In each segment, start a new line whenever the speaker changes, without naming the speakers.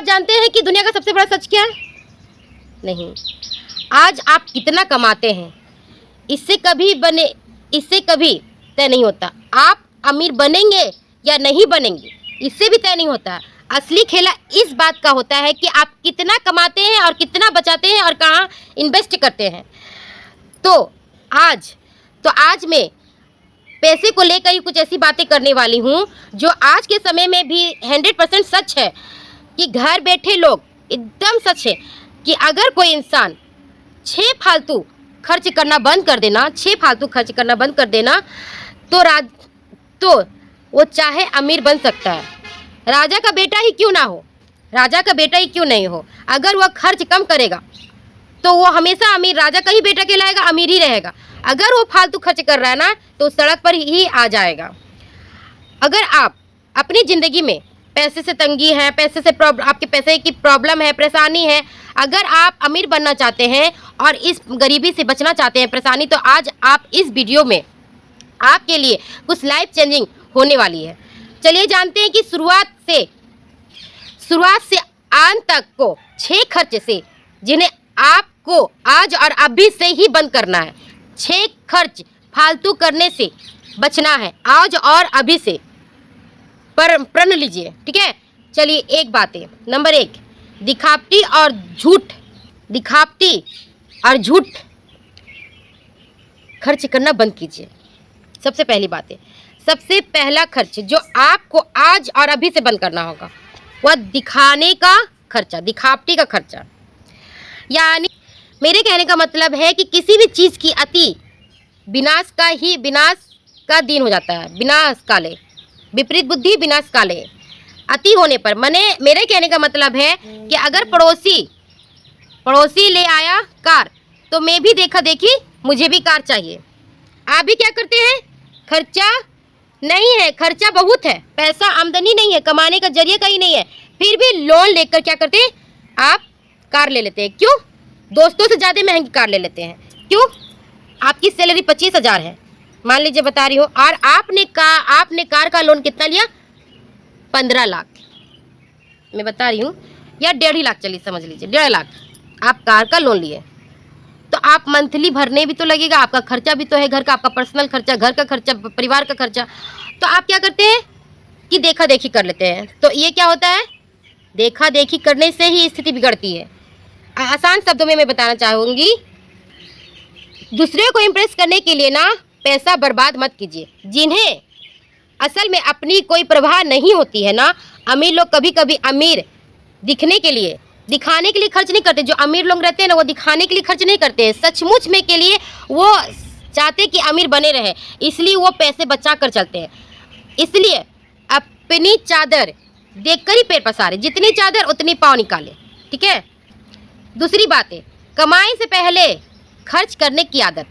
आप जानते हैं कि दुनिया का सबसे बड़ा सच क्या है? नहीं। आज आप कितना कमाते हैं इससे कभी तय नहीं होता। आप अमीर बनेंगे या नहीं बनेंगे इससे भी तय नहीं होता। असली खेला इस बात का होता है कि आप कितना कमाते हैं और कितना बचाते हैं और कहाँ इन्वेस्ट करते हैं। तो आज मैं पैसे को लेकर ही कुछ ऐसी बातें करने वाली हूँ जो आज के समय में भी 100% सच है कि घर बैठे लोग एकदम सच है कि अगर कोई इंसान 6 फालतू खर्च करना बंद कर देना तो वो चाहे अमीर बन सकता है। राजा का बेटा ही क्यों नहीं हो, अगर वह खर्च कम करेगा तो वो हमेशा अमीर राजा का ही बेटा कहलाएगा, अमीर ही रहेगा। अगर वो फालतू खर्च कर रहा है ना तो सड़क पर ही आ जाएगा। अगर आप अपनी ज़िंदगी में पैसे से तंगी है, आपके पैसे की प्रॉब्लम है, परेशानी है, अगर आप अमीर बनना चाहते हैं और इस गरीबी से बचना चाहते हैं, परेशानी, तो आज आप इस वीडियो में आपके लिए कुछ लाइफ चेंजिंग होने वाली है। चलिए जानते हैं कि शुरुआत से अंत तक को 6 खर्च से जिन्हें आपको आज और अभी से ही बंद करना है। 6 खर्च फालतू करने से बचना है आज और अभी से, प्रण लीजिए, ठीक है। चलिए एक बात है। नंबर 1, दिखावटी और झूठ खर्च करना बंद कीजिए। सबसे पहली बात है, सबसे पहला खर्च जो आपको आज और अभी से बंद करना होगा वह दिखावटी का खर्चा। यानी मेरे कहने का मतलब है कि किसी भी चीज़ की अति विनाश का दिन हो जाता है। विनाश काले, विपरीत बुद्धि विनाश काले। अति होने पर मेरे कहने का मतलब है कि अगर पड़ोसी ले आया कार तो मैं भी देखा देखी मुझे भी कार चाहिए। आप भी क्या करते हैं? खर्चा नहीं है, खर्चा बहुत है, पैसा आमदनी नहीं है, कमाने का जरिया कहीं नहीं है, फिर भी लोन लेकर क्या करते हैं? आप कार ले लेते हैं। क्यों? दोस्तों से ज़्यादा महंगी कार ले लेते हैं। क्यों? आपकी सैलरी 25,000 है, मान लीजिए, बता रही हूँ, और आपने कार का लोन कितना लिया? 15 लाख, मैं बता रही हूँ, या 1.5 लाख, चलिए समझ लीजिए 1.5 लाख आप कार का लोन लिए। तो आप मंथली भरने भी तो लगेगा, आपका खर्चा भी तो है, घर का, आपका पर्सनल खर्चा, घर का खर्चा, परिवार का खर्चा। तो आप क्या करते हैं कि देखा देखी कर लेते हैं। तो ये क्या होता है? देखा देखी करने से ही स्थिति बिगड़ती है। आसान शब्दों में मैं बताना चाहूँगी, दूसरे को इम्प्रेस करने के लिए ना पैसा बर्बाद मत कीजिए। जिन्हें असल में अपनी कोई परवाह नहीं होती है ना, अमीर लोग कभी कभी अमीर दिखाने के लिए खर्च नहीं करते। जो अमीर लोग रहते हैं ना वो दिखाने के लिए खर्च नहीं करते हैं, सचमुच में के लिए वो चाहते कि अमीर बने रहे, इसलिए वो पैसे बचा कर चलते हैं। इसलिए अपनी चादर देखकर ही पैर पसारे, जितनी चादर उतनी पाँव निकाले, ठीक है। दूसरी बात है, कमाई से पहले खर्च करने की आदत।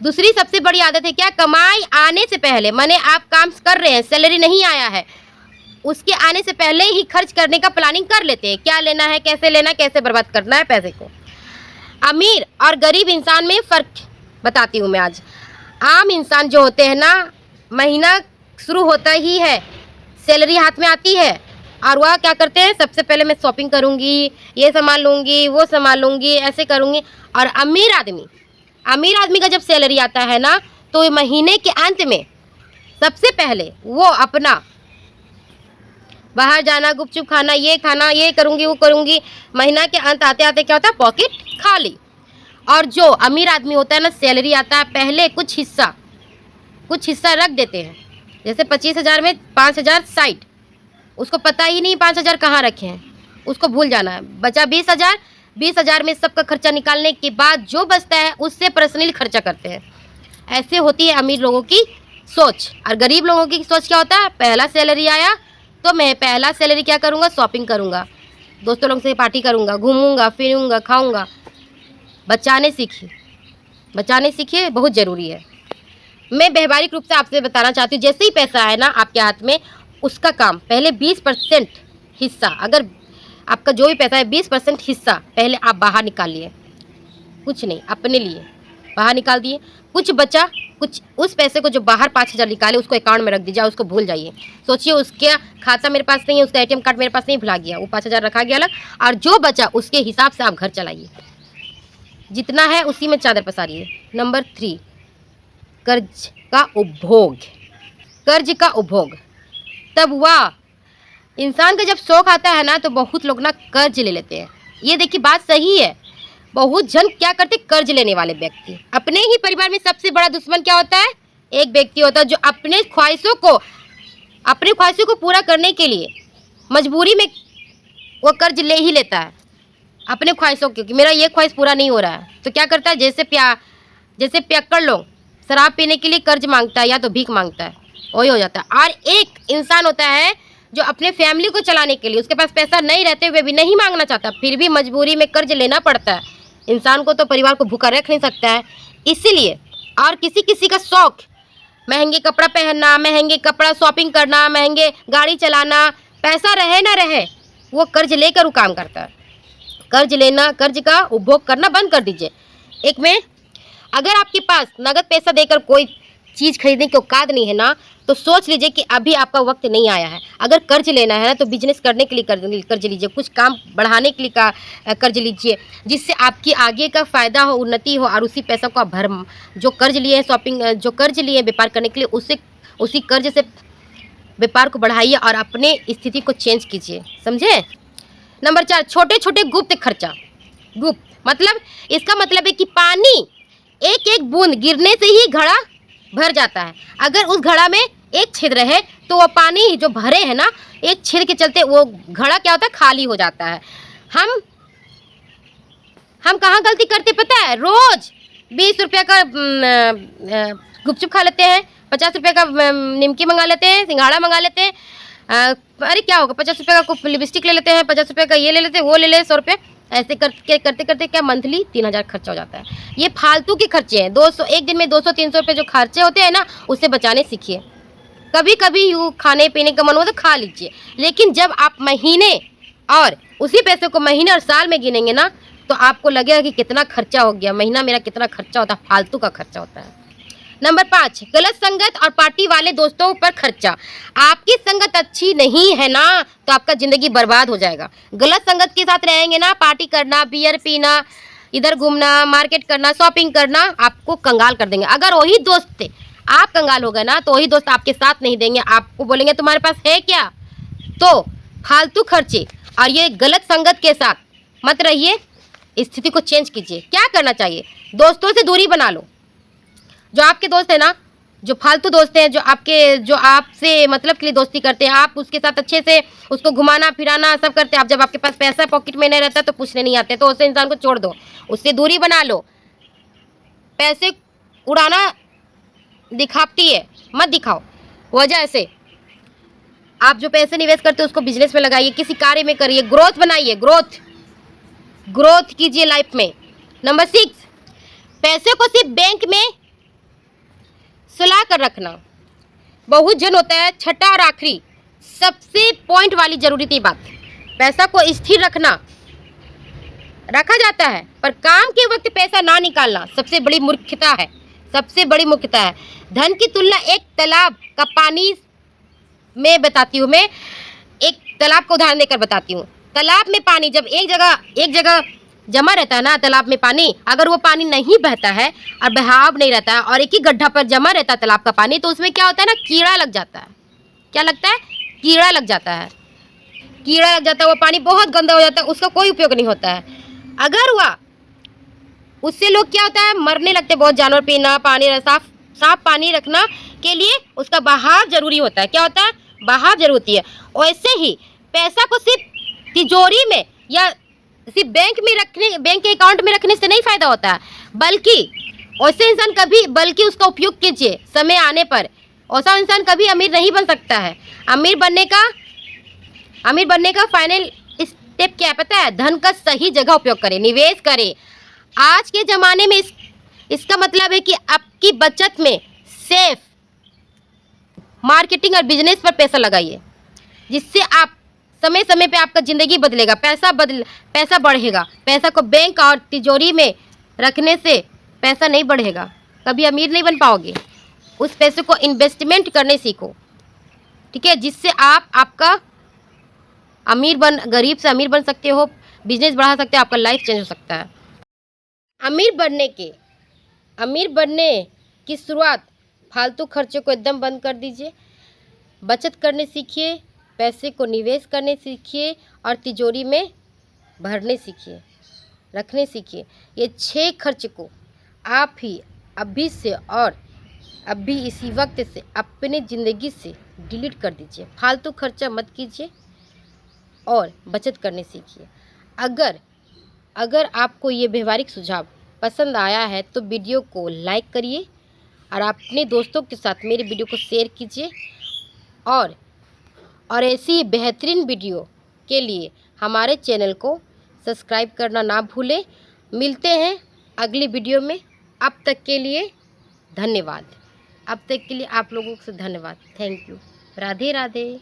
दूसरी सबसे बड़ी आदत है क्या? कमाई आने से पहले, माने आप काम कर रहे हैं, सैलरी नहीं आया है, उसके आने से पहले ही खर्च करने का प्लानिंग कर लेते हैं। क्या लेना है, कैसे लेना है, कैसे बर्बाद करना है पैसे को। अमीर और गरीब इंसान में फ़र्क बताती हूँ मैं आज। आम इंसान जो होते हैं ना, महीना शुरू होता ही है, सैलरी हाथ में आती है और वह क्या करते हैं? सबसे पहले मैं शॉपिंग करूँगी, ये सामान लूँगी, वो सामान लूँगी, ऐसे करूँगी। और अमीर आदमी का जब सैलरी आता है ना तो महीने के अंत में सबसे पहले वो अपना बाहर जाना, गुपचुप खाना, ये करूँगी, वो करूँगी। महीना के अंत आते आते क्या होता है? पॉकेट खाली। और जो अमीर आदमी होता है ना, सैलरी आता है, पहले कुछ हिस्सा रख देते हैं। जैसे 25,000 में 5,000 साइड, उसको पता ही नहीं 5,000 कहाँ रखे हैं, उसको भूल जाना है। बचा 20,000 में सबका खर्चा निकालने के बाद जो बचता है उससे पर्सनली खर्चा करते हैं। ऐसे होती है अमीर लोगों की सोच। और गरीब लोगों की सोच क्या होता है? पहला सैलरी आया तो मैं पहला सैलरी क्या करूँगा? शॉपिंग करूँगा, दोस्तों लोगों से पार्टी करूँगा, घूमूंगा, फिरूँगा, खाऊँगा। बचाने सीखिए, बहुत ज़रूरी है। मैं व्यवहारिक रूप से आपसे बताना चाहती हूँ, जैसे ही पैसा आए ना आपके हाथ में, उसका काम पहले 20% हिस्सा, अगर आपका जो भी पैसा है 20% हिस्सा पहले आप बाहर निकालिए। कुछ नहीं, अपने लिए बाहर निकाल दिए, कुछ बचा, कुछ उस पैसे को जो बाहर 5,000 निकाले उसको अकाउंट में रख दीजिए, उसको भूल जाइए। सोचिए उसका खाता मेरे पास नहीं है, उसका ATM कार्ड मेरे पास नहीं, भुला गया, वो 5,000 रखा गया अलग, और जो बचा उसके हिसाब से आप घर चलाइए, जितना है उसी में चादर पसारिए। नंबर 3, कर्ज का उपभोग। कर्ज का उपभोग तब हुआ इंसान का जब शौक आता है ना, तो बहुत लोग ना कर्ज ले लेते हैं। ये देखिए बात सही है, बहुत जन क्या करते, कर्ज लेने वाले व्यक्ति। अपने ही परिवार में सबसे बड़ा दुश्मन क्या होता है, एक व्यक्ति होता है जो अपने ख्वाहिशों को पूरा करने के लिए मजबूरी में वो कर्ज ले ही लेता है अपने ख्वाहिशों के, कि मेरा ये ख्वाहिश पूरा नहीं हो रहा है, तो क्या करता है, जैसे पियक्कड़ लोग शराब पीने के लिए कर्ज मांगता है या तो भीख मांगता है, वही हो जाता है। और एक इंसान होता है जो अपने फैमिली को चलाने के लिए, उसके पास पैसा नहीं रहते हुए भी नहीं मांगना चाहता, फिर भी मजबूरी में कर्ज लेना पड़ता है। इंसान को तो परिवार को भूखा रख नहीं सकता है, इसीलिए। और किसी किसी का शौक महंगे कपड़ा पहनना, महंगे कपड़ा शॉपिंग करना, महंगे गाड़ी चलाना, पैसा रहे ना रहे वो कर्ज लेकर वो काम करता है। कर्ज का उपभोग करना बंद कर दीजिए। एक में अगर आपके पास नगद पैसा देकर कोई चीज़ खरीदने की औकात नहीं है ना, तो सोच लीजिए कि अभी आपका वक्त नहीं आया है। अगर कर्ज लेना है ना, तो बिजनेस करने के लिए कर्ज लीजिए, कुछ काम बढ़ाने के लिए कर्ज लीजिए, जिससे आपकी आगे का फ़ायदा हो, उन्नति हो, और उसी पैसा को आप जो कर्ज लिए हैं जो कर्ज लिए व्यापार करने के लिए, उसी कर्ज से व्यापार को बढ़ाइए और अपने स्थिति को चेंज कीजिए, समझे। नंबर 4, छोटे छोटे गुप्त खर्चा। गुप्त मतलब, इसका मतलब है कि पानी एक एक बूंद गिरने से ही घड़ा भर जाता है। अगर उस घड़ा में एक छिद्र है तो वो पानी जो भरे है ना, एक छिद्र के चलते वो घड़ा क्या होता है, खाली हो जाता है। हम कहाँ गलती करते पता है, रोज 20 रुपये का गुपचुप खा लेते हैं, 50 रुपये का निमकी मंगा लेते हैं, सिंघाड़ा मंगा लेते हैं, अरे क्या होगा, 50 रुपये का लिपस्टिक ले लेते हैं, 50 रुपये का ये ले लेते हैं, वो ले ले 100 रुपये, ऐसे करते करते क्या मंथली 3,000 खर्चा हो जाता है। ये फालतू के खर्चे हैं। 200 एक दिन में 200-300 रुपये जो खर्चे होते हैं ना, उससे बचाने सीखिए। कभी कभी यूँ खाने पीने का मन हो तो खा लीजिए, लेकिन जब आप महीने और उसी पैसे को महीने और साल में गिनेंगे ना, तो आपको लगेगा कि कितना खर्चा हो गया, महीना मेरा कितना खर्चा होता है, फालतू का खर्चा होता है। नंबर 5, गलत संगत और पार्टी वाले दोस्तों पर खर्चा। आपकी संगत अच्छी नहीं है ना, तो आपका ज़िंदगी बर्बाद हो जाएगा। गलत संगत के साथ रहेंगे ना, पार्टी करना, बियर पीना, इधर घूमना, मार्केट करना, शॉपिंग करना, आपको कंगाल कर देंगे। अगर वही दोस्त थे, आप कंगाल हो गए ना, तो वही दोस्त आपके साथ नहीं देंगे, आपको बोलेंगे तुम्हारे पास है क्या। तो फालतू खर्चे और ये गलत संगत के साथ मत रहिए, स्थिति को चेंज कीजिए। क्या करना चाहिए, दोस्तों से दूरी बना लो। जो आपके दोस्त है ना, जो फालतू दोस्त हैं, जो आपसे मतलब के लिए दोस्ती करते हैं, आप उसके साथ अच्छे से उसको घुमाना फिराना सब करते हैं। आप जब आपके पास पैसा पॉकेट में नहीं रहता तो पूछने नहीं आते, तो उस इंसान को छोड़ दो, उससे दूरी बना लो। पैसे उड़ाना दिखावटी है, मत दिखाओ। वजह से आप जो पैसे निवेश करते हो उसको बिजनेस में लगाइए, किसी कार्य में करिए, ग्रोथ बनाइए, ग्रोथ कीजिए लाइफ में। नंबर 6, पैसे को सिर्फ बैंक में सुला कर रखना। बहुत जन होता है। छठा और आखिरी सबसे पॉइंट वाली जरूरी थी बात, पैसा को स्थिर रखा जाता है, पर काम के वक्त पैसा ना निकालना सबसे बड़ी मूर्खता है, सबसे बड़ी मूर्खता है। धन की तुलना एक तालाब का पानी में बताती हूँ, मैं एक तालाब का उदाहरण देकर बताती हूँ। तालाब में पानी जब एक जगह जमा रहता है ना, तालाब में पानी, अगर वो पानी नहीं बहता है और बहाव नहीं रहता है और एक ही गड्ढा पर जमा रहता है तालाब का पानी, तो उसमें क्या होता है ना, कीड़ा लग जाता है। क्या लगता है, कीड़ा लग जाता है, वो पानी बहुत गंदा हो जाता है, उसका कोई उपयोग नहीं होता है। अगर हुआ उससे लोग क्या होता है, मरने लगते हैं बहुत जानवर। पीना पानी साफ पानी रखना के लिए उसका बहाव जरूरी होता है। क्या होता है, बहाव जरूरी होती है। वैसे ही पैसा को सिर्फ तिजोरी में या सिर्फ बैंक के अकाउंट में रखने से नहीं फायदा होता है, बल्कि उसका उपयोग कीजिए समय आने पर। ऐसा इंसान कभी अमीर नहीं बन सकता है। अमीर बनने का फाइनल स्टेप क्या है पता है, धन का सही जगह उपयोग करें, निवेश करें। आज के ज़माने में इसका मतलब है कि आपकी बचत में सेफ मार्केटिंग और बिजनेस पर पैसा लगाइए, जिससे आप समय समय पे आपका ज़िंदगी बदलेगा, पैसा बढ़ेगा। पैसा को बैंक और तिजोरी में रखने से पैसा नहीं बढ़ेगा, कभी अमीर नहीं बन पाओगे। उस पैसे को इन्वेस्टमेंट करने सीखो, ठीक है, जिससे आप आपका गरीब से अमीर बन सकते हो, बिजनेस बढ़ा सकते हो, आपका लाइफ चेंज हो सकता है। अमीर बनने की शुरुआत, फालतू खर्चों को एकदम बंद कर दीजिए, बचत करने सीखिए, पैसे को निवेश करने सीखिए और तिजोरी में भरने सीखिए, रखने सीखिए। ये 6 खर्च को आप ही अभी से और अभी इसी वक्त से अपने ज़िंदगी से डिलीट कर दीजिए। फालतू खर्चा मत कीजिए और बचत करने सीखिए। अगर आपको ये व्यवहारिक सुझाव पसंद आया है तो वीडियो को लाइक करिए और अपने दोस्तों के साथ मेरे वीडियो को शेयर कीजिए। और ऐसी बेहतरीन वीडियो के लिए हमारे चैनल को सब्सक्राइब करना ना भूलें। मिलते हैं अगली वीडियो में। अब तक के लिए धन्यवाद। अब तक के लिए आप लोगों से धन्यवाद। Thank you. राधे राधे।